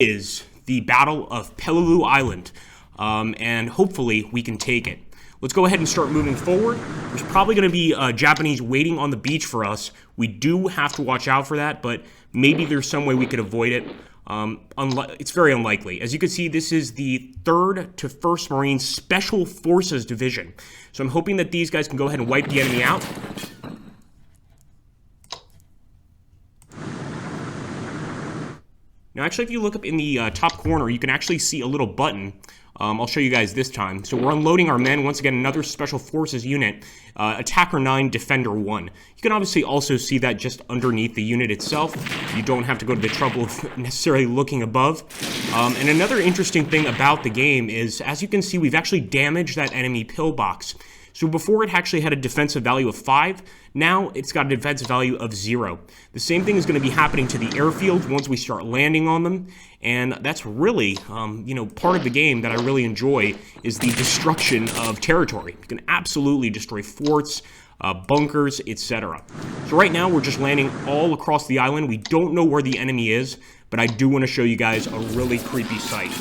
Is the Battle of Peleliu Island, and hopefully we can take it. Let's go ahead and start moving forward. There's probably going to be Japanese waiting on the beach for us. We do have to watch out for that, but maybe there's some way we could avoid it. It's very unlikely. As you can see, this is the 3rd to 1st Marine Special Forces Division. So I'm hoping that these guys can go ahead and wipe the enemy out. Now, actually, if you look up in the top corner, you can actually see a little button. I'll show you guys this time. So we're unloading our men. Once again, another Special Forces unit, Attacker 9, Defender 1. You can obviously also see that just underneath the unit itself. You don't have to go to the trouble of necessarily looking above. And another interesting thing about the game is, as you can see, we've actually damaged that enemy pillbox. So before it actually had a defensive value of 5, now it's got a defensive value of 0. The same thing is going to be happening to the airfield once we start landing on them, and that's really, part of the game that I really enjoy is the destruction of territory. You can absolutely destroy forts, bunkers, etc. So right now we're just landing all across the island. We don't know where the enemy is, but I do want to show you guys a really creepy sight.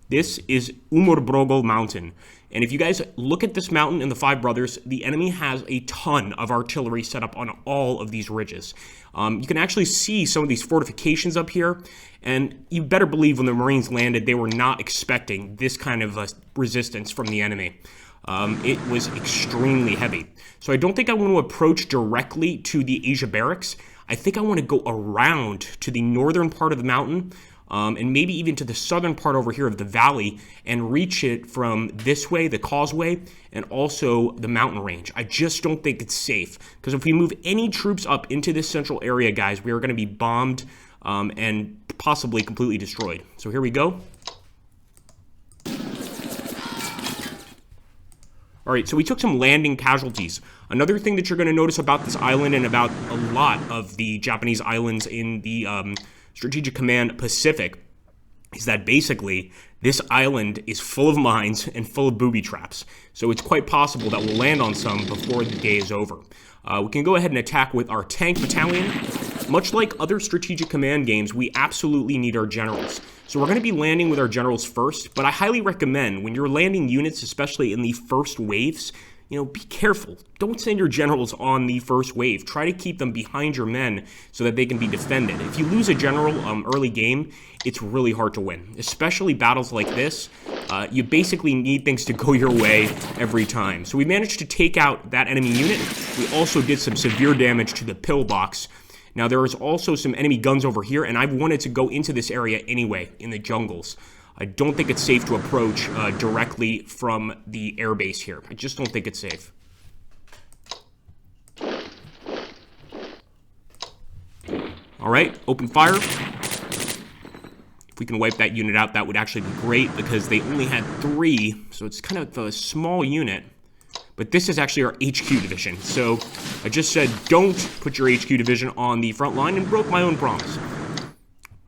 This is Umurbrogol Mountain, and if you guys look at this mountain in the Five Brothers, the enemy has a ton of artillery set up on all of these ridges. You can actually see some of these fortifications up here, and you better believe when the Marines landed, they were not expecting this kind of resistance from the enemy. It was extremely heavy. So I don't think I want to approach directly to the Asia barracks. I think I want to go around to the northern part of the mountain, and maybe even to the southern part over here of the valley, and reach it from this way, the causeway, and also the mountain range. I just don't think it's safe, because if we move any troops up into this central area, guys, we are going to be bombed and possibly completely destroyed. So here we go. Alright, so we took some landing casualties. Another thing that you're going to notice about this island and about a lot of the Japanese islands in the Strategic Command Pacific is that basically this island is full of mines and full of booby traps. So it's quite possible that we'll land on some before the day is over. We can go ahead and attack with our tank battalion. Much like other Strategic Command games, we absolutely need our generals. So we're going to be landing with our generals first, but I highly recommend when you're landing units, especially in the first waves, be careful. Don't send your generals on the first wave. Try to keep them behind your men so that they can be defended. If you lose a general early game, it's really hard to win. Especially battles like this, you basically need things to go your way every time. So we managed to take out that enemy unit. We also did some severe damage to the pillbox. Now there is also some enemy guns over here, and I've wanted to go into this area anyway, in the jungles. I don't think it's safe to approach directly from the airbase here. I just don't think it's safe. Alright, open fire. If we can wipe that unit out, that would actually be great, because they only had 3, so it's kind of a small unit. But this is actually our HQ division, so I just said don't put your HQ division on the front line, and broke my own promise.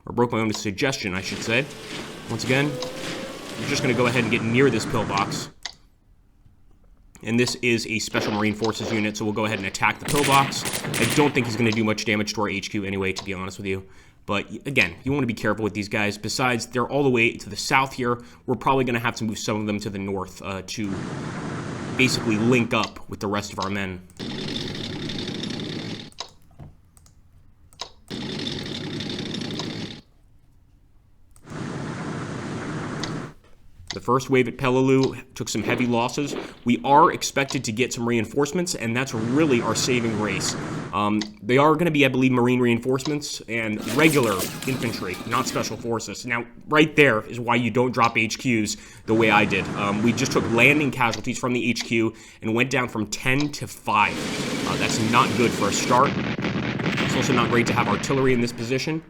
Or broke my own suggestion, I should say. Once again, we're just going to go ahead and get near this pillbox. And this is a Special Marine Forces unit, so we'll go ahead and attack the pillbox. I don't think he's going to do much damage to our HQ anyway, to be honest with you. But again, you want to be careful with these guys. Besides, they're all the way to the south here. We're probably going to have to move some of them to the north to basically link up with the rest of our men. The first wave at Peleliu took some heavy losses. We are expected to get some reinforcements, and that's really our saving grace. They are going to be, I believe, Marine reinforcements and regular infantry, not Special Forces. Now, right there is why you don't drop HQs the way I did. We just took landing casualties from the HQ and went down from 10 to 5. That's not good for a start. It's also not great to have artillery in this position.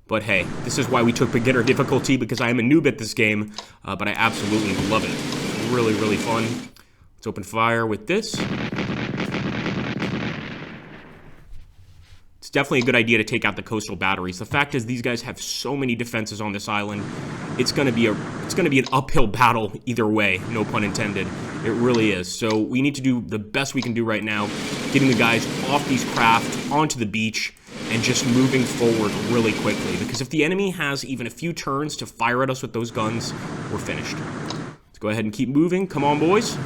But hey, this is why we took beginner difficulty, because I am a noob at this game, but I absolutely love it. It's really, really fun. Let's open fire with this. It's definitely a good idea to take out the coastal batteries. The fact is, these guys have so many defenses on this island. It's going to be an uphill battle either way, no pun intended. It really is. So we need to do the best we can do right now, getting the guys off these craft onto the beach, and just moving forward really quickly. Because if the enemy has even a few turns to fire at us with those guns, we're finished. Let's go ahead and keep moving. Come on, boys.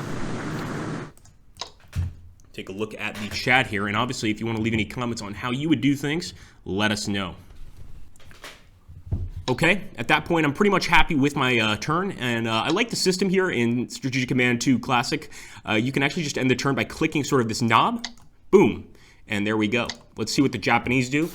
Take a look at the chat here, and obviously if you want to leave any comments on how you would do things, let us know. Okay, at that point, I'm pretty much happy with my turn, and I like the system here in Strategic Command 2 Classic. You can actually just end the turn by clicking sort of this knob. Boom. And there we go. Let's see what the Japanese do.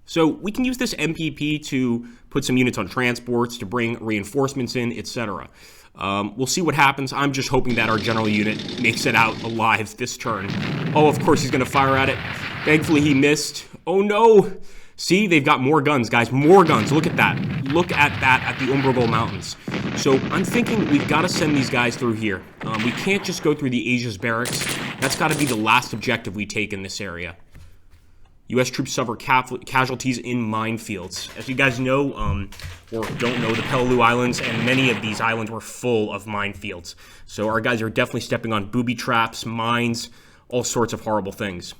So we can use this MPP to put some units on transports, to bring reinforcements in, etc. We'll see what happens. I'm just hoping that our general unit makes it out alive this turn. Oh, of course he's going to fire at it. Thankfully he missed. Oh no! See, they've got more guns, guys. More guns. Look at that. Look at that at the Umbrogol Mountains. So I'm thinking we've got to send these guys through here. We can't just go through the Asia's barracks. That's got to be the last objective we take in this area. U.S. troops suffer casualties in minefields. As you guys know, or don't know, the Peleliu Islands and many of these islands were full of minefields. So our guys are definitely stepping on booby traps, mines, all sorts of horrible things.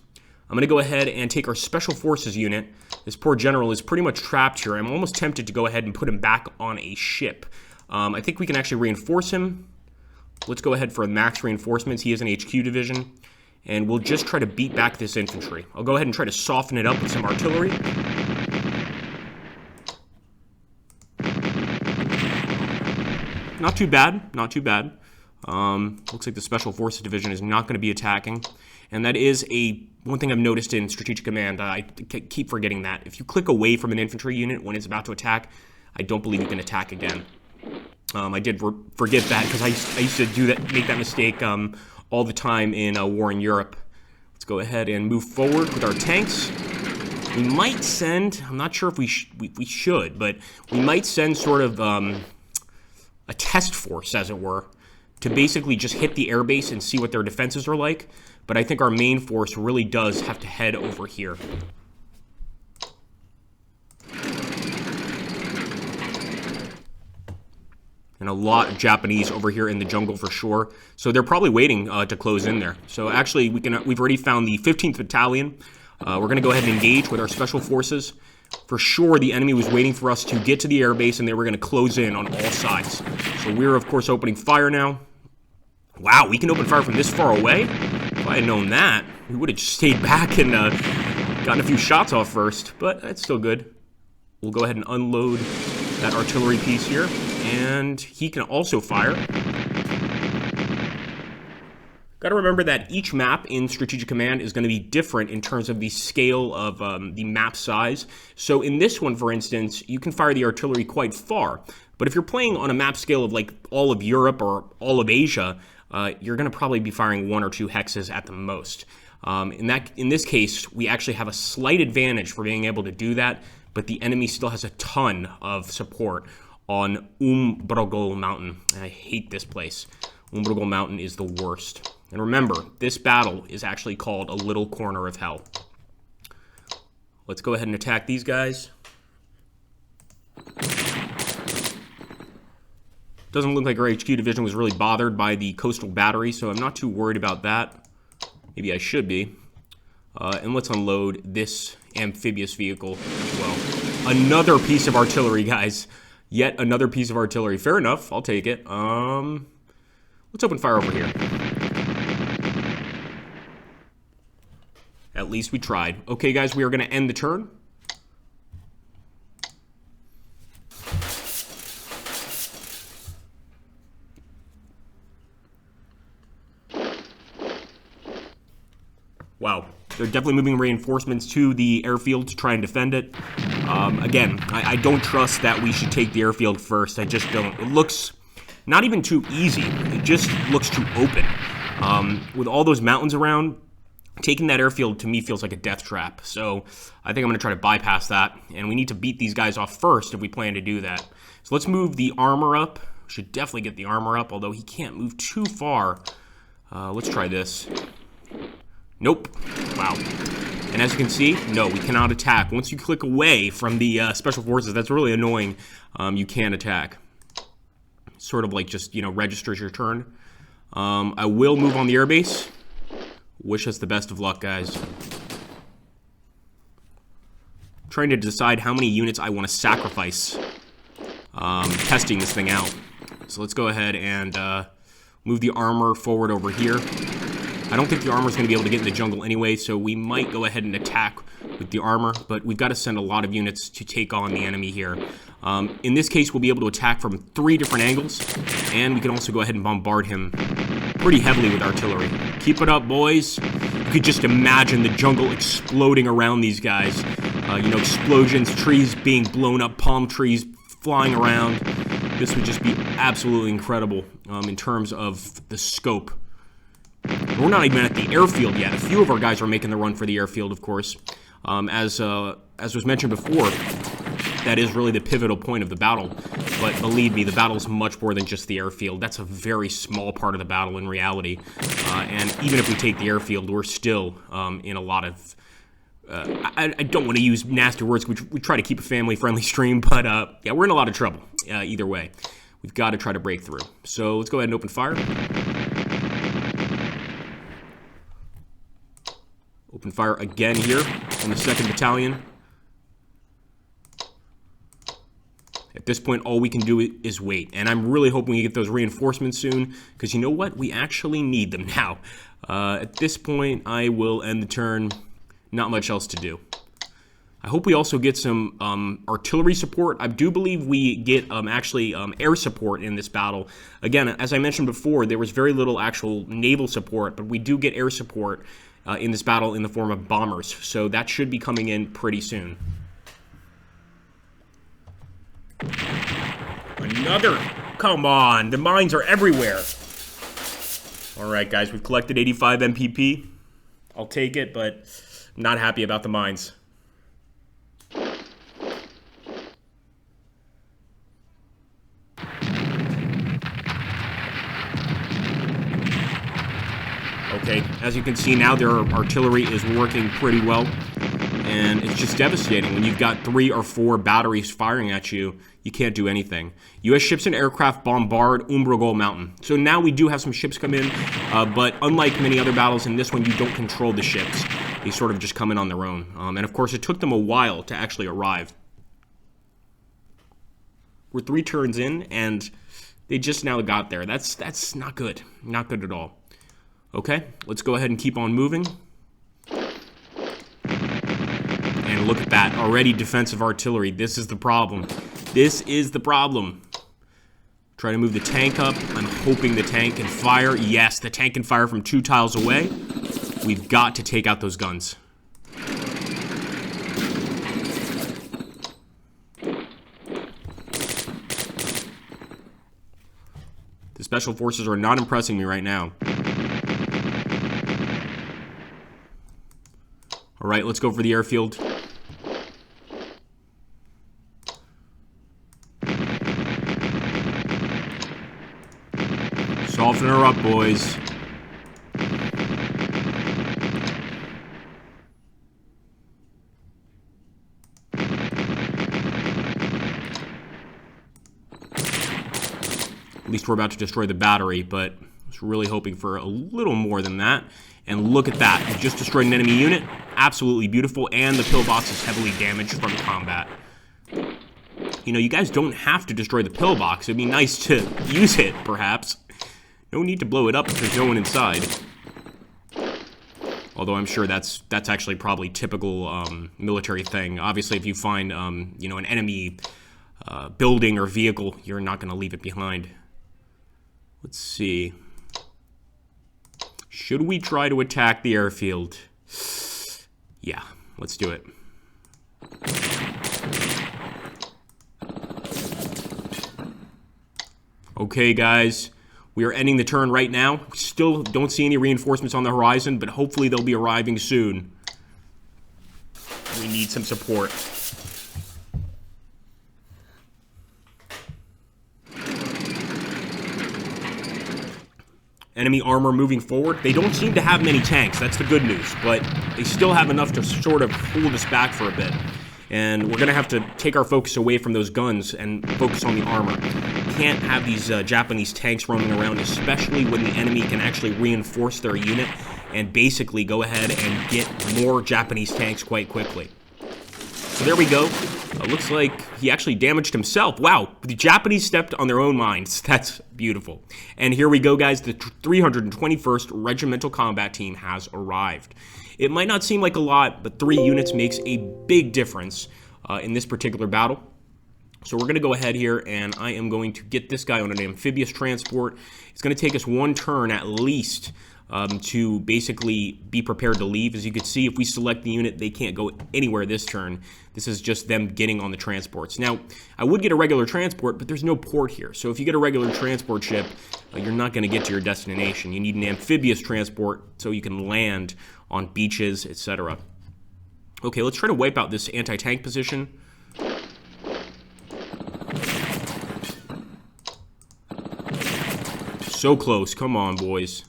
I'm going to go ahead and take our Special Forces unit. This poor general is pretty much trapped here. I'm almost tempted to go ahead and put him back on a ship. I think we can actually reinforce him. Let's go ahead for max reinforcements. He is an HQ division. And we'll just try to beat back this infantry. I'll go ahead and try to soften it up with some artillery. Not too bad. Not too bad. Looks like the Special Forces Division is not going to be attacking. And that is one thing I've noticed in Strategic Command. I keep forgetting that. If you click away from an infantry unit when it's about to attack, I don't believe you can attack again. I did forget that because I used to make that mistake all the time in a war in Europe. Let's go ahead and move forward with our tanks. We might send, I'm not sure if we should, but we might send sort of a test force, as it were, to basically just hit the airbase and see what their defenses are like. But I think our main force really does have to head over here. And a lot of Japanese over here in the jungle for sure. So they're probably waiting to close in there. So actually, we've already found the 15th Battalion. We're going to go ahead and engage with our Special Forces. For sure, the enemy was waiting for us to get to the airbase, and they were going to close in on all sides. So we're, of course, opening fire now. Wow, we can open fire from this far away? If I had known that, we would have just stayed back and gotten a few shots off first. But that's still good. We'll go ahead and unload that artillery piece here. And he can also fire. Got to remember that each map in Strategic Command is going to be different in terms of the scale of the map size. So in this one, for instance, you can fire the artillery quite far. But if you're playing on a map scale of like all of Europe or all of Asia, you're going to probably be firing 1 or 2 hexes at the most. In this case, we actually have a slight advantage for being able to do that, but the enemy still has a ton of support on Umbrogol Mountain. And I hate this place. Umbrogol Mountain is the worst. And remember, this battle is actually called a little corner of hell. Let's go ahead and attack these guys. Doesn't look like our HQ division was really bothered by the coastal battery, so I'm not too worried about that. Maybe I should be. And let's unload this amphibious vehicle as well. Another piece of artillery, guys. Yet another piece of artillery. Fair enough. I'll take it. Let's open fire over here. At least we tried. Okay, guys, we are going to end the turn. Wow. They're definitely moving reinforcements to the airfield to try and defend it. Again, I don't trust that we should take the airfield first. I just don't. It looks not even too easy. It just looks too open. With all those mountains around, taking that airfield to me feels like a death trap. So I think I'm going to try to bypass that. And we need to beat these guys off first if we plan to do that. So let's move the armor up. We should definitely get the armor up, although he can't move too far. Let's try this. Nope. Wow. And as you can see, no, we cannot attack. Once you click away from the Special Forces, that's really annoying. You can't attack. Sort of like just, registers your turn. I will move on the airbase. Wish us the best of luck, guys. Trying to decide how many units I want to sacrifice testing this thing out. So let's go ahead and move the armor forward over here. I don't think the armor is going to be able to get in the jungle anyway, so we might go ahead and attack with the armor, but we've got to send a lot of units to take on the enemy here. In this case, we'll be able to attack from 3 different angles, and we can also go ahead and bombard him pretty heavily with artillery. Keep it up, boys. You could just imagine the jungle exploding around these guys. You know, explosions, trees being blown up, palm trees flying around. This would just be absolutely incredible in terms of the scope. We're not even at the airfield yet. A few of our guys are making the run for the airfield, of course. As was mentioned before, that is really the pivotal point of the battle. But believe me, the battle is much more than just the airfield. That's a very small part of the battle in reality. And even if we take the airfield, we're still in a lot of... I don't want to use nasty words. We try to keep a family-friendly stream, but yeah, we're in a lot of trouble either way. We've got to try to break through. So let's go ahead and open fire. Open fire again here on the 2nd Battalion. At this point, all we can do is wait. And I'm really hoping we get those reinforcements soon, because you know what? We actually need them now. At this point, I will end the turn. Not much else to do. I hope we also get some artillery support. I do believe we get actually air support in this battle. Again, as I mentioned before, there was very little actual naval support, but we do get air support in this battle in the form of bombers. So that should be coming in pretty soon. Another! Come on, the mines are everywhere. Alright guys, we've collected 85 MPP. I'll take it, but not happy about the mines. Okay, as you can see now, their artillery is working pretty well. And it's just devastating. When you've got 3 or 4 batteries firing at you, you can't do anything. U.S. ships and aircraft bombard Umbrogol Mountain. So now we do have some ships come in, but unlike many other battles, in this one you don't control the ships. They sort of just come in on their own. And of course, it took them a while to actually arrive. We're 3 turns in, and they just now got there. That's not good. Not good at all. Okay, let's go ahead and keep on moving. And look at that, already defensive artillery. This is the problem. This is the problem. Try to move the tank up. I'm hoping the tank can fire. Yes, the tank can fire from 2 tiles away. We've got to take out those guns. The special forces are not impressing me right now. All right, let's go for the airfield. Soften her up, boys. At least we're about to destroy the battery, but I was really hoping for a little more than that. And look at that. We just destroyed an enemy unit. Absolutely beautiful. And the pillbox is heavily damaged from combat. You know, you guys don't have to destroy the pillbox. It'd be nice to use it, perhaps. No need to blow it up if there's no one inside. Although I'm sure that's actually probably typical military thing. Obviously, if you find, you know, an enemy building or vehicle, you're not going to leave it behind. Let's see. Should we try to attack the airfield? Yeah, let's do it. Okay, guys. We are ending the turn right now. We still don't see any reinforcements on the horizon, but hopefully they'll be arriving soon. We need some support. Enemy armor moving forward. They don't seem to have many tanks. That's the good news. But they still have enough to sort of hold us back for a bit. And we're going to have to take our focus away from those guns and focus on the armor. Can't have these Japanese tanks roaming around, especially when the enemy can actually reinforce their unit and basically go ahead and get more Japanese tanks quite quickly. So there we go. Looks like he actually damaged himself. Wow, the Japanese stepped on their own minds. That's beautiful. And here we go, guys. The 321st Regimental Combat Team has arrived. It might not seem like a lot, but 3 units makes a big difference in this particular battle. So we're going to go ahead here, and I am going to get this guy on an amphibious transport. It's going to take us 1 turn at least to basically be prepared to leave. As you can see, if we select the unit, they can't go anywhere this turn. This is just them getting on the transports. Now, I would get a regular transport, but there's no port here. So if you get a regular transport ship, you're not going to get to your destination. You need an amphibious transport so you can land on beaches, etc. Okay, let's try to wipe out this anti-tank position. So close. Come on, boys.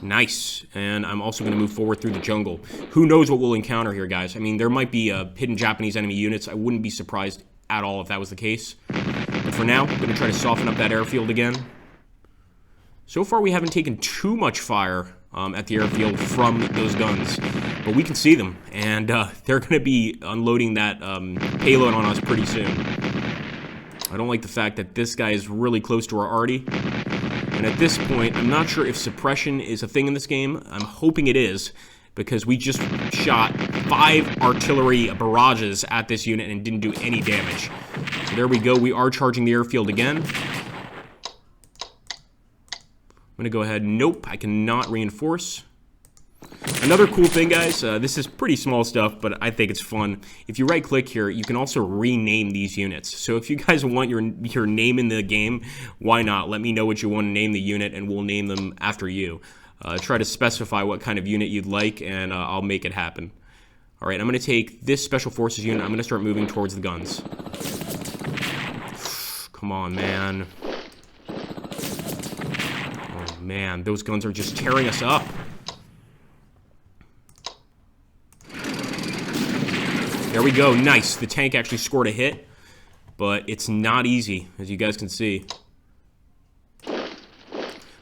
Nice. And I'm also going to move forward through the jungle. Who knows what we'll encounter here, guys? I mean, there might be hidden Japanese enemy units. I wouldn't be surprised at all if that was the case. But for now, I'm going to try to soften up that airfield again. So far, we haven't taken too much fire at the airfield from those guns. But we can see them. And they're going to be unloading that payload on us pretty soon. I don't like the fact that this guy is really close to our arty. And at this point, I'm not sure if suppression is a thing in this game. I'm hoping it is, because we just shot 5 artillery barrages at this unit and didn't do any damage. So there we go. We are charging the airfield again. I'm going to go ahead. Nope, I cannot reinforce. Another cool thing, guys, this is pretty small stuff, but I think it's fun. If you right-click here, you can also rename these units. So if you guys want your name in the game, why not? Let me know what you want to name the unit, and we'll name them after you. Try to specify what kind of unit you'd like, and I'll make it happen. All right, I'm going to take this Special Forces unit. I'm going to start moving towards the guns. Come on, man. Oh, man, those guns are just tearing us up. There we go. Nice. The tank actually scored a hit, but it's not easy, as you guys can see.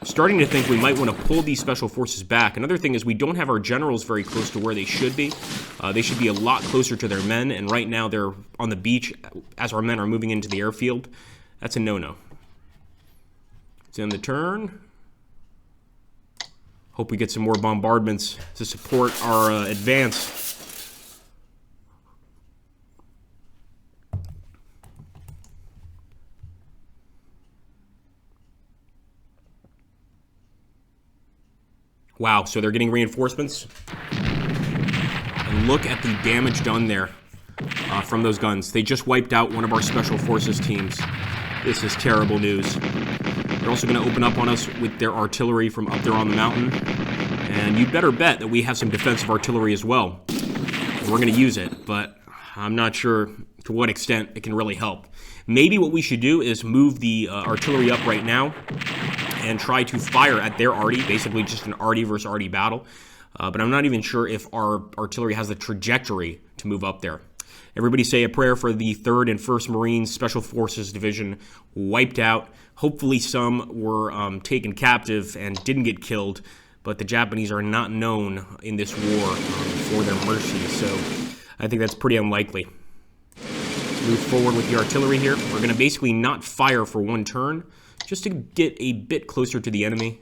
Starting to think we might want to pull these special forces back. Another thing is we don't have our generals very close to where they should be. They should be a lot closer to their men, and right now they're on the beach as our men are moving into the airfield. That's a no-no. It's in the turn. Hope we get some more bombardments to support our advance. Wow, so they're getting reinforcements. And look at the damage done there from those guns. They just wiped out one of our Special Forces teams. This is terrible news. They're also going to open up on us with their artillery from up there on the mountain. And you better bet that we have some defensive artillery as well. And we're going to use it, but I'm not sure to what extent it can really help. Maybe what we should do is move the artillery up right now and try to fire at their arty, basically just an arty versus arty battle. But I'm not even sure if our artillery has the trajectory to move up there. Everybody say a prayer for the 3rd and 1st Marines Special Forces Division wiped out. Hopefully some were taken captive and didn't get killed, but the Japanese are not known in this war for their mercy, so I think that's pretty unlikely. Let's move forward with the artillery here. We're going to basically not fire for 1 turn, just to get a bit closer to the enemy.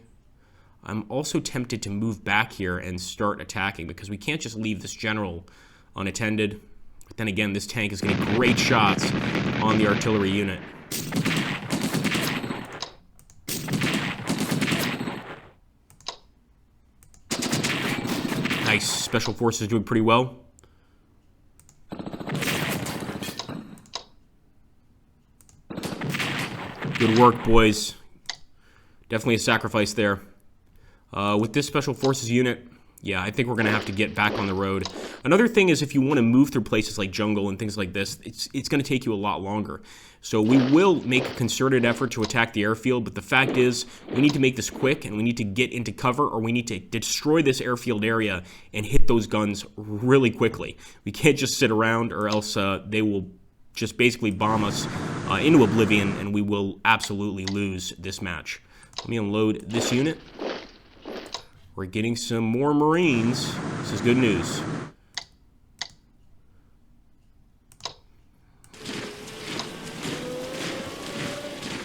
I'm also tempted to move back here and start attacking because we can't just leave this general unattended. But then again, this tank is getting great shots on the artillery unit. Nice. Special Forces doing pretty well. Good work, boys. Definitely a sacrifice there. With this Special Forces unit, yeah, I think we're going to have to get back on the road. Another thing is if you want to move through places like jungle and things like this, it's going to take you a lot longer. So we will make a concerted effort to attack the airfield, but the fact is we need to make this quick and we need to get into cover, or we need to destroy this airfield area and hit those guns really quickly. We can't just sit around, or else they will just basically bomb us into oblivion, and we will absolutely lose this match. Let me unload this unit. We're getting some more Marines. This is good news.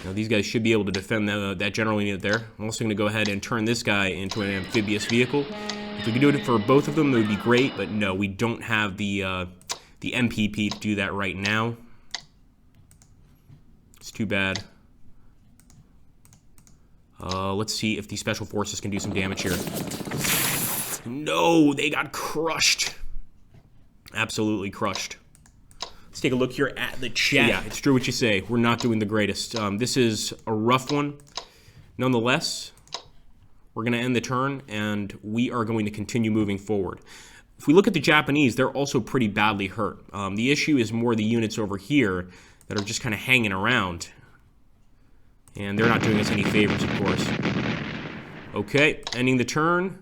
Now these guys should be able to defend that general unit there. I'm also going to go ahead and turn this guy into an amphibious vehicle. If we could do it for both of them, it would be great, but no, we don't have the MPP to do that right now. It's too bad. Let's see if the Special Forces can do some damage here. No, they got crushed. Absolutely crushed. Let's take a look here at the chat. Yeah, it's true what you say. We're not doing the greatest. This is a rough one. Nonetheless, we're going to end the turn, and we are going to continue moving forward. If we look at the Japanese, they're also pretty badly hurt. The issue is more the units over here that are just kind of hanging around. And they're not doing us any favors, of course. Okay, ending the turn.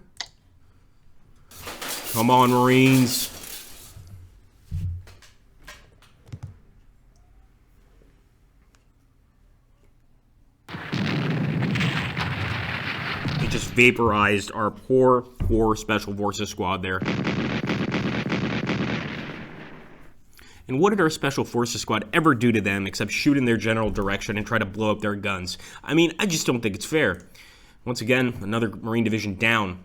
Come on, Marines. It just vaporized our poor Special Forces squad there. And what did our Special Forces squad ever do to them except shoot in their general direction and try to blow up their guns? I mean, I just don't think it's fair. Once again, another Marine division down.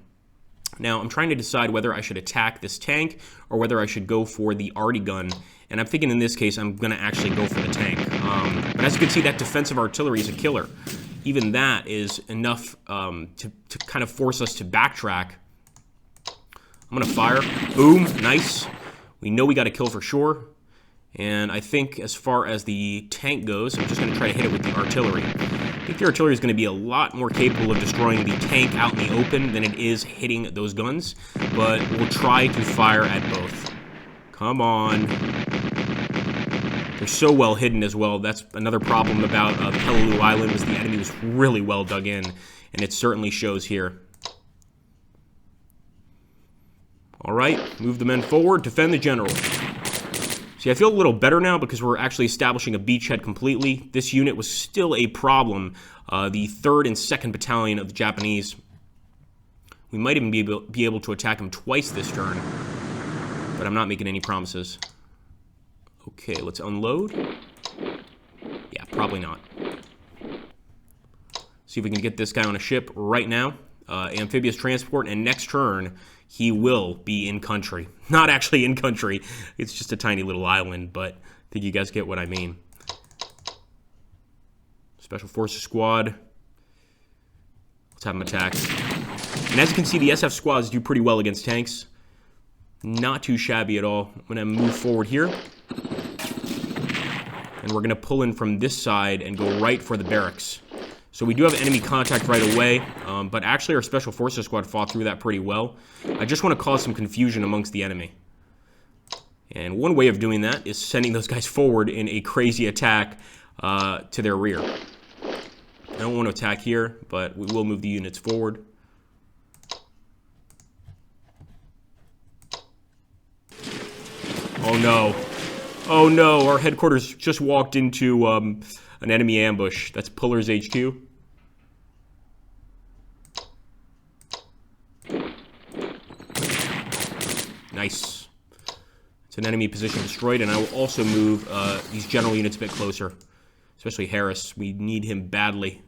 Now, I'm trying to decide whether I should attack this tank or whether I should go for the arty gun. And I'm thinking in this case, I'm going to actually go for the tank. But as you can see, that defensive artillery is a killer. Even that is enough to kind of force us to backtrack. I'm going to fire. Boom. Nice. We know we got a kill for sure. And I think as far as the tank goes, I'm just going to try to hit it with the artillery. I think the artillery is going to be a lot more capable of destroying the tank out in the open than it is hitting those guns. But we'll try to fire at both. Come on. They're so well hidden as well. That's another problem about Peleliu Island, was the enemy was really well dug in. And it certainly shows here. Alright, move the men forward, defend the general. See, I feel a little better now because we're actually establishing a beachhead completely. This unit was still a problem. The 3rd and 2nd Battalion of the Japanese. We might even be able to attack them twice this turn. But I'm not making any promises. Okay, let's unload. Yeah, probably not. See if we can get this guy on a ship right now. Amphibious transport, and next turn he will be in country. Not actually in country, it's just a tiny little island, but I think you guys get what I mean. Special Forces squad. Let's have them attack. And as you can see, the SF squads do pretty well against tanks. Not too shabby at all. I'm going to move forward here. And we're going to pull in from this side and go right for the barracks. So we do have enemy contact right away, but actually our Special Forces squad fought through that pretty well. I just want to cause some confusion amongst the enemy. And one way of doing that is sending those guys forward in a crazy attack to their rear. I don't want to attack here, but we will move the units forward. Oh no. Oh no, our headquarters just walked into an enemy ambush. That's Puller's HQ. Nice. It's an enemy position destroyed, and I will also move these general units a bit closer. Especially Harris. We need him badly.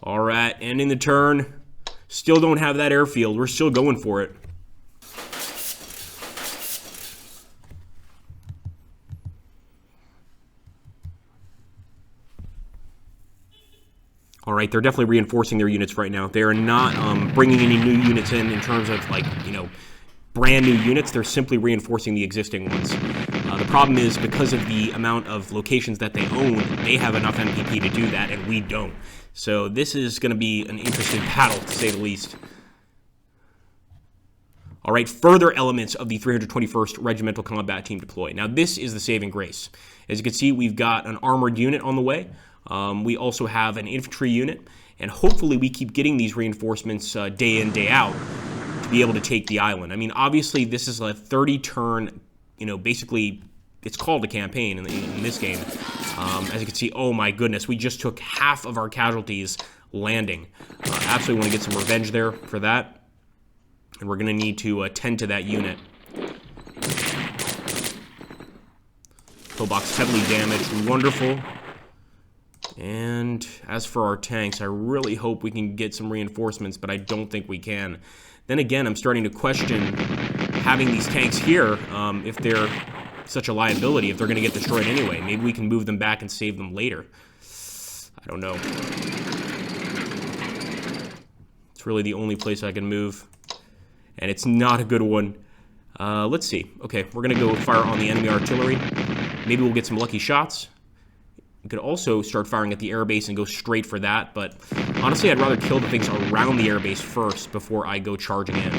Alright, ending the turn. Still don't have that airfield. We're still going for it. Alright, they're definitely reinforcing their units right now. They are not bringing any new units in terms of, like, you know, brand new units. They're simply reinforcing the existing ones. The problem is, because of the amount of locations that they own, they have enough MPP to do that, and we don't. So this is going to be an interesting battle, to say the least. Alright, further elements of the 321st Regimental Combat Team deploy. Now, this is the saving grace. As you can see, we've got an armored unit on the way. We also have an infantry unit, and hopefully we keep getting these reinforcements day in, day out to be able to take the island. I mean, obviously, this is a 30-turn, you know, basically, it's called a campaign in this game. As you can see, oh my goodness, we just took half of our casualties landing. Absolutely want to get some revenge there for that. And we're going to need to tend to that unit. Pillbox heavily damaged. Wonderful. And as for our tanks, I really hope we can get some reinforcements, but I don't think we can. Then again, I'm starting to question having these tanks here, if they're such a liability, if they're going to get destroyed anyway. Maybe we can move them back and save them later. I don't know. It's really the only place I can move. And it's not a good one. Let's see. Okay, we're going to go fire on the enemy artillery. Maybe we'll get some lucky shots. We could also start firing at the airbase and go straight for that, but honestly, I'd rather kill the things around the airbase first before I go charging in.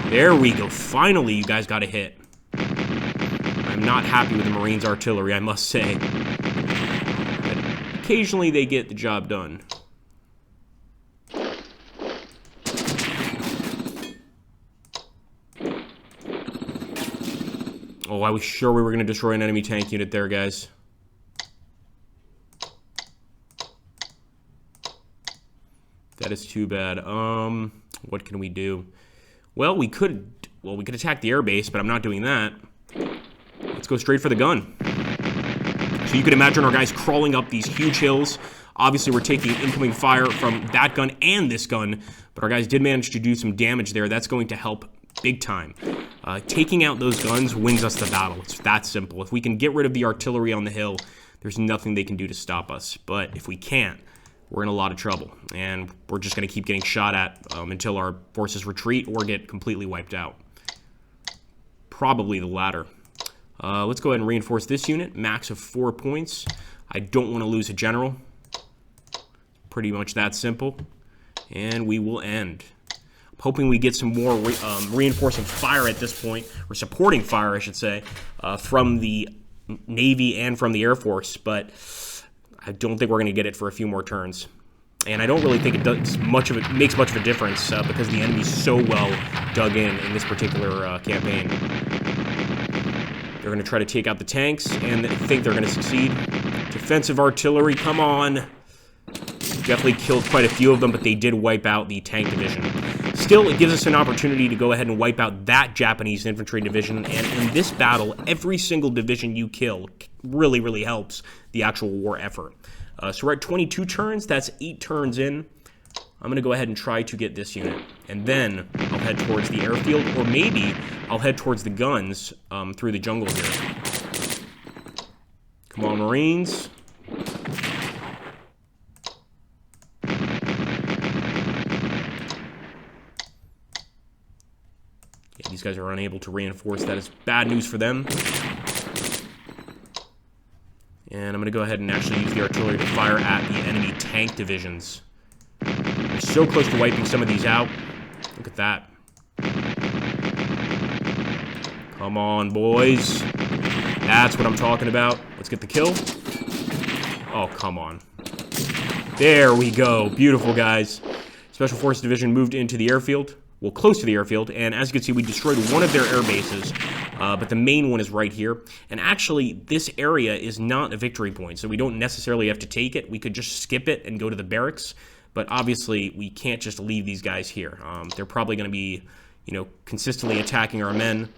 There we go. Finally, you guys got a hit. I'm not happy with the Marines' artillery, I must say. But occasionally, they get the job done. Oh, I was sure we were going to destroy an enemy tank unit there, guys. That is too bad. What can we do? Well, we could attack the airbase, but I'm not doing that. Let's go straight for the gun. So you can imagine our guys crawling up these huge hills. Obviously, we're taking incoming fire from that gun and this gun, but our guys did manage to do some damage there. That's going to help big time. Taking out those guns wins us the battle. It's that simple. If we can get rid of the artillery on the hill, there's nothing they can do to stop us. But if we can't, we're in a lot of trouble, and we're just going to keep getting shot at until our forces retreat or get completely wiped out. Probably the latter. Let's go ahead and reinforce this unit. Max of 4 points. I don't want to lose a general. Pretty much that simple. And we will end. I'm hoping we get some more reinforcing fire at this point, or supporting fire, I should say, from the Navy and from the Air Force, but I don't think we're going to get it for a few more turns. And I don't really think it does makes much of a difference because the enemy's so well dug in this particular campaign. They're going to try to take out the tanks, and I think they're going to succeed. Defensive artillery, come on. Definitely killed quite a few of them, but they did wipe out the tank division. Still, it gives us an opportunity to go ahead and wipe out that Japanese infantry division, and in this battle, every single division you kill really, really helps the actual war effort. So we're at 22 turns. That's 8 turns in. I'm going to go ahead and try to get this unit, and then I'll head towards the airfield, or maybe I'll head towards the guns through the jungle here. Come on, Marines. Yeah, these guys are unable to reinforce. That is bad news for them. And I'm going to go ahead and actually use the artillery to fire at the enemy tank divisions. We're so close to wiping some of these out. Look at that. Come on, boys. That's what I'm talking about. Let's get the kill. Oh, come on. There we go. Beautiful, guys. Special Forces Division moved into the airfield. Well, close to the airfield. And as you can see, we destroyed one of their air bases. But the main one is right here. And actually, this area is not a victory point, so we don't necessarily have to take it. We could just skip it and go to the barracks. But obviously, we can't just leave these guys here. They're probably going to be, consistently attacking our men.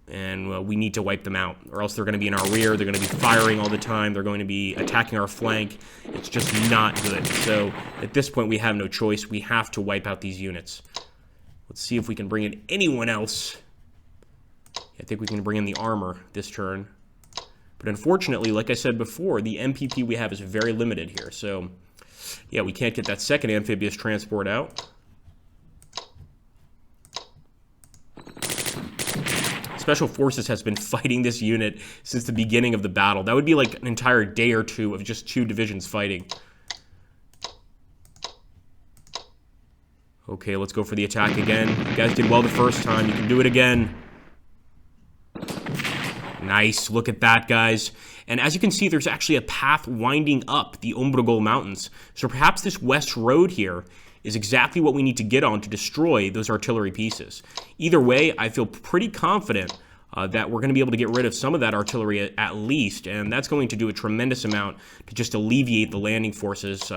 And we need to wipe them out, or else they're going to be in our rear. They're going to be firing all the time. They're going to be attacking our flank. It's just not good. So at this point, we have no choice. We have to wipe out these units. Let's see if we can bring in anyone else. I think we can bring in the armor this turn. But unfortunately, like I said before, the MPP we have is very limited here. So, yeah, we can't get that second amphibious transport out. Special Forces has been fighting this unit since the beginning of the battle. That would be like an entire day or two of just 2 divisions fighting. Okay, let's go for the attack again. You guys did well the first time. You can do it again. Nice. Look at that, guys. And as you can see, there's actually a path winding up the Ombrogol Mountains. So perhaps this west road here is exactly what we need to get on to destroy those artillery pieces. Either way, I feel pretty confident that we're going to be able to get rid of some of that artillery at least, and that's going to do a tremendous amount to just alleviate the landing forces,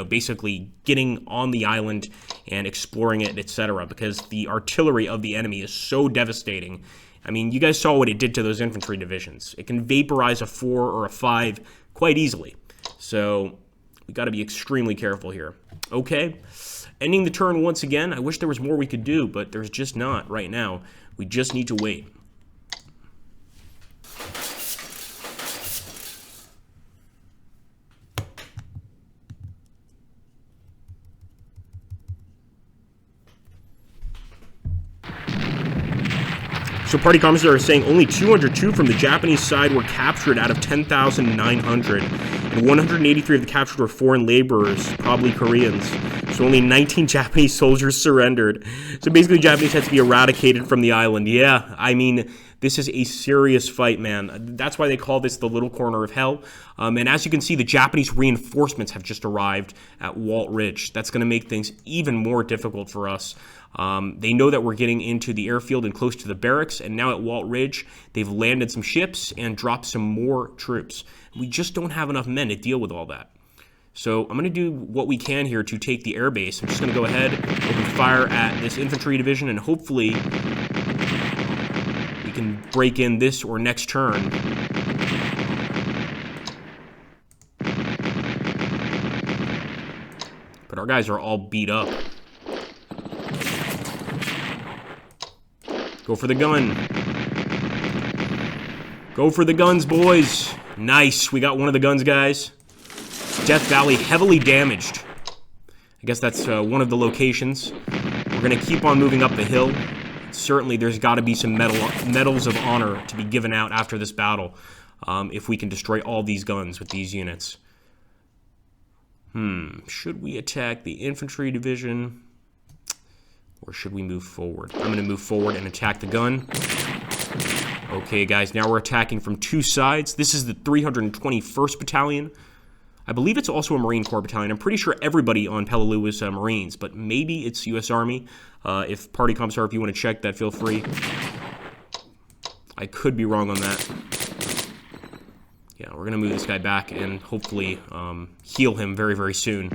basically getting on the island and exploring it, etc., because the artillery of the enemy is so devastating. I mean, you guys saw what it did to those infantry divisions. It can vaporize a 4 or a 5 quite easily. So we got to be extremely careful here. Okay, ending the turn once again. I wish there was more we could do, but there's just not right now. We just need to wait. So party commissar is saying only 202 from the Japanese side were captured out of 10,900. And 183 of the captured were foreign laborers, probably Koreans. So only 19 Japanese soldiers surrendered. So basically Japanese had to be eradicated from the island. Yeah, I mean, this is a serious fight, man. That's why they call this the little corner of hell. And as you can see, the Japanese reinforcements have just arrived at Walt Ridge. That's going to make things even more difficult for us. They know that we're getting into the airfield and close to the barracks, and now at Walt Ridge, they've landed some ships and dropped some more troops. We just don't have enough men to deal with all that. So I'm going to do what we can here to take the airbase. I'm just going to go ahead, open fire at this infantry division, and hopefully we can break in this or next turn. But our guys are all beat up. Go for the gun. Go for the guns, boys. Nice. We got one of the guns, guys. Death Valley heavily damaged. I guess that's one of the locations. We're going to keep on moving up the hill. Certainly, there's got to be some medals of honor to be given out after this battle if we can destroy all these guns with these units. Should we attack the infantry division? Or should we move forward? I'm going to move forward and attack the gun. Okay, guys, now we're attacking from two sides. This is the 321st Battalion. I believe it's also a Marine Corps battalion. I'm pretty sure everybody on Peleliu is Marines, but maybe it's U.S. Army. If Party Commissar, if you want to check that, feel free. I could be wrong on that. Yeah, we're going to move this guy back and hopefully heal him very, very soon.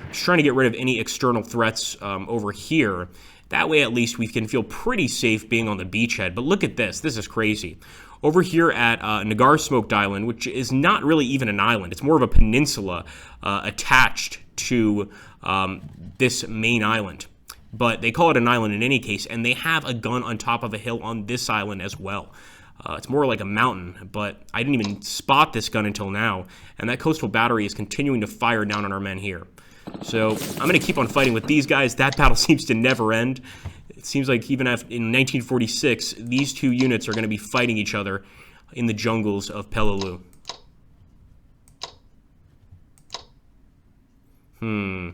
Just trying to get rid of any external threats over here. That way, at least, we can feel pretty safe being on the beachhead. But look at this. This is crazy. Over here at Nagar Smoked Island, which is not really even an island. It's more of a peninsula attached to this main island. But they call it an island in any case, and they have a gun on top of a hill on this island as well. It's more like a mountain, but I didn't even spot this gun until now. And that coastal battery is continuing to fire down on our men here. So I'm going to keep on fighting with these guys. That battle seems to never end. It seems like even after, in 1946, these two units are going to be fighting each other in the jungles of Peleliu. No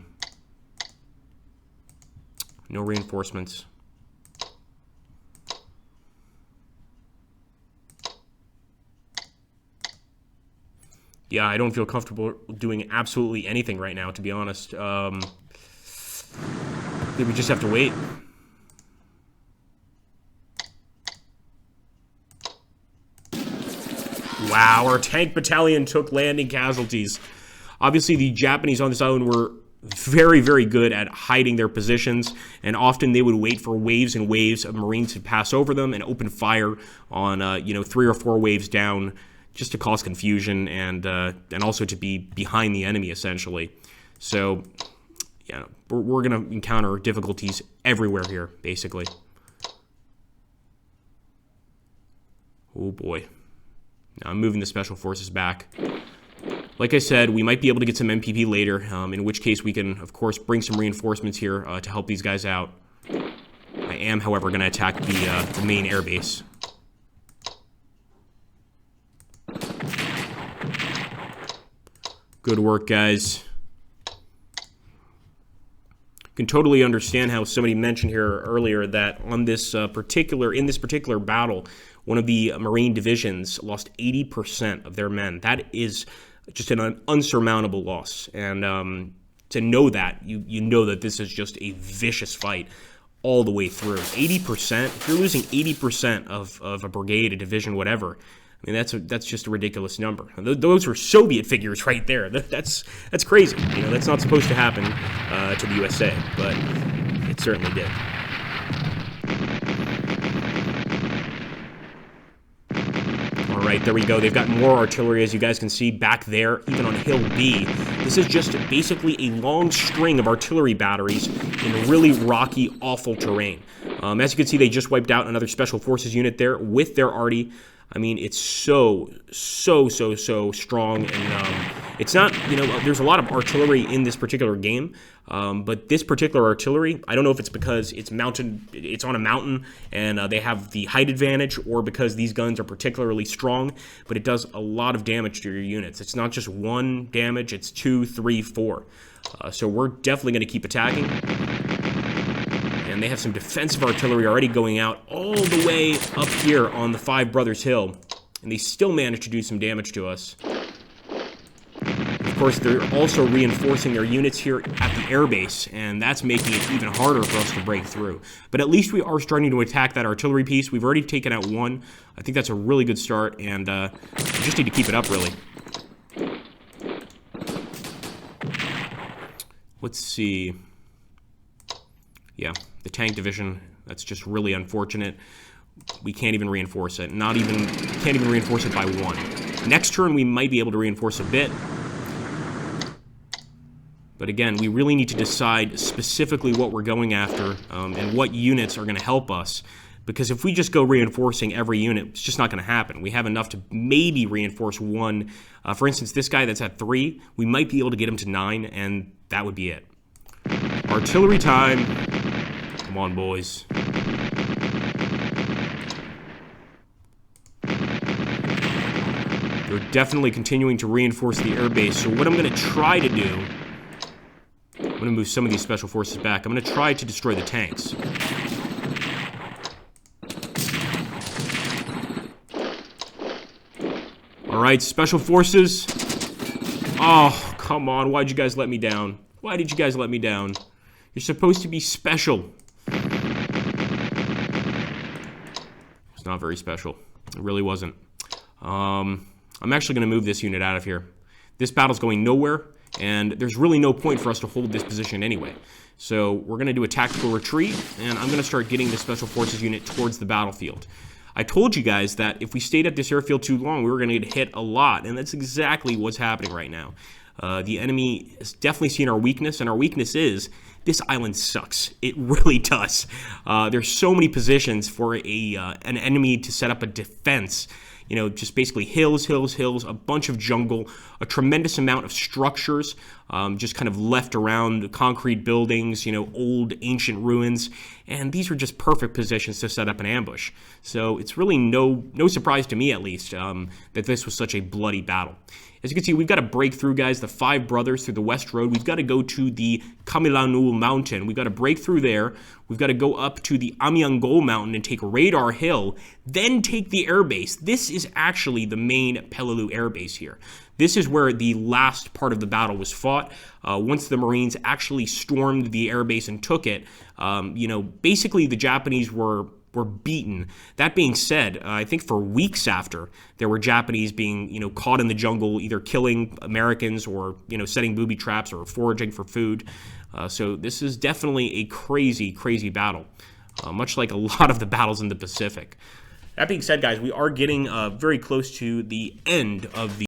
reinforcements. Yeah, I don't feel comfortable doing absolutely anything right now, to be honest. I think we just have to wait. Wow, our tank battalion took landing casualties. Obviously, the Japanese on this island were very, very good at hiding their positions, and often they would wait for waves and waves of Marines to pass over them and open fire on, 3 or 4 waves down, just to cause confusion and also to be behind the enemy, essentially. So, yeah, we're going to encounter difficulties everywhere here, basically. Oh, boy. Now I'm moving the Special Forces back. Like I said, we might be able to get some MPP later, in which case we can, of course, bring some reinforcements here to help these guys out. I am, however, going to attack the main airbase. Good work, guys. You can totally understand how somebody mentioned here earlier that on this in this particular battle, one of the Marine divisions lost 80% of their men. That is just an unsurmountable loss. And to know that, you know that this is just a vicious fight. all the way through. 80%. If you're losing 80% of a brigade, a division, whatever, I mean, that's just a ridiculous number. Those were Soviet figures right there. That's crazy. You know, that's not supposed to happen to the USA, but it certainly did. All right, there we go. They've got more artillery, as you guys can see back there, even on Hill B. This is just basically a long string of artillery batteries in really rocky, awful terrain. As you can see, they just wiped out another Special Forces unit there with their arty. I mean, it's so strong, and it's not, you know, there's a lot of artillery in this particular game, but this particular artillery, I don't know if it's because it's on a mountain, and they have the height advantage, or because these guns are particularly strong, but it does a lot of damage to your units. It's not just one damage, it's 2, 3, 4. So we're definitely going to keep attacking. And they have some defensive artillery already going out all the way up here on the Five Brothers Hill. And they still manage to do some damage to us. Of course, they're also reinforcing their units here at the airbase, and that's making it even harder for us to break through. But at least we are starting to attack that artillery piece. We've already taken out one. I think that's a really good start, and we just need to keep it up, really. Let's see. Yeah, the tank division, that's just really unfortunate. We can't even reinforce it. Can't even reinforce it by one. Next turn, we might be able to reinforce a bit. But again, we really need to decide specifically what we're going after and what units are going to help us. Because if we just go reinforcing every unit, it's just not going to happen. We have enough to maybe reinforce one. For instance, this guy that's at 3, we might be able to get him to 9, and that would be it. Artillery time. Come on, boys. They're definitely continuing to reinforce the airbase, so what I'm going to try to do, I'm going to move some of these special forces back. I'm going to try to destroy the tanks. Alright, special forces. Oh, come on. Why'd you guys let me down? Why did you guys let me down? You're supposed to be special. It's not very special. It really wasn't. I'm actually going to move this unit out of here. This battle's going nowhere, and there's really no point for us to hold this position anyway. So we're going to do a tactical retreat, and I'm going to start getting the Special Forces unit towards the battlefield. I told you guys that if we stayed at this airfield too long, we were going to get hit a lot, and that's exactly what's happening right now. The enemy has definitely seen our weakness, and our weakness is this island sucks. It really does. There's so many positions for an enemy to set up a defense. You know, just basically hills, hills, hills, a bunch of jungle, a tremendous amount of structures, just kind of left around, concrete buildings, you know, old ancient ruins, and these are just perfect positions to set up an ambush. So it's really no surprise to me, at least, that this was such a bloody battle. As you can see, we've got to break through, guys, the Five Brothers through the West Road. We've got to go to the Kamilanul Mountain. We've got to break through there. We've got to go up to the Amiangol Mountain and take Radar Hill, then take the airbase. This is actually the main Peleliu airbase here. This is where the last part of the battle was fought. Once the Marines actually stormed the airbase and took it, you know, basically the Japanese were beaten. That being said, I think for weeks after, there were Japanese being, you know, caught in the jungle, either killing Americans or, you know, setting booby traps or foraging for food. So this is definitely a crazy, crazy battle, much like a lot of the battles in the Pacific. That being said, guys, we are getting very close to the end of the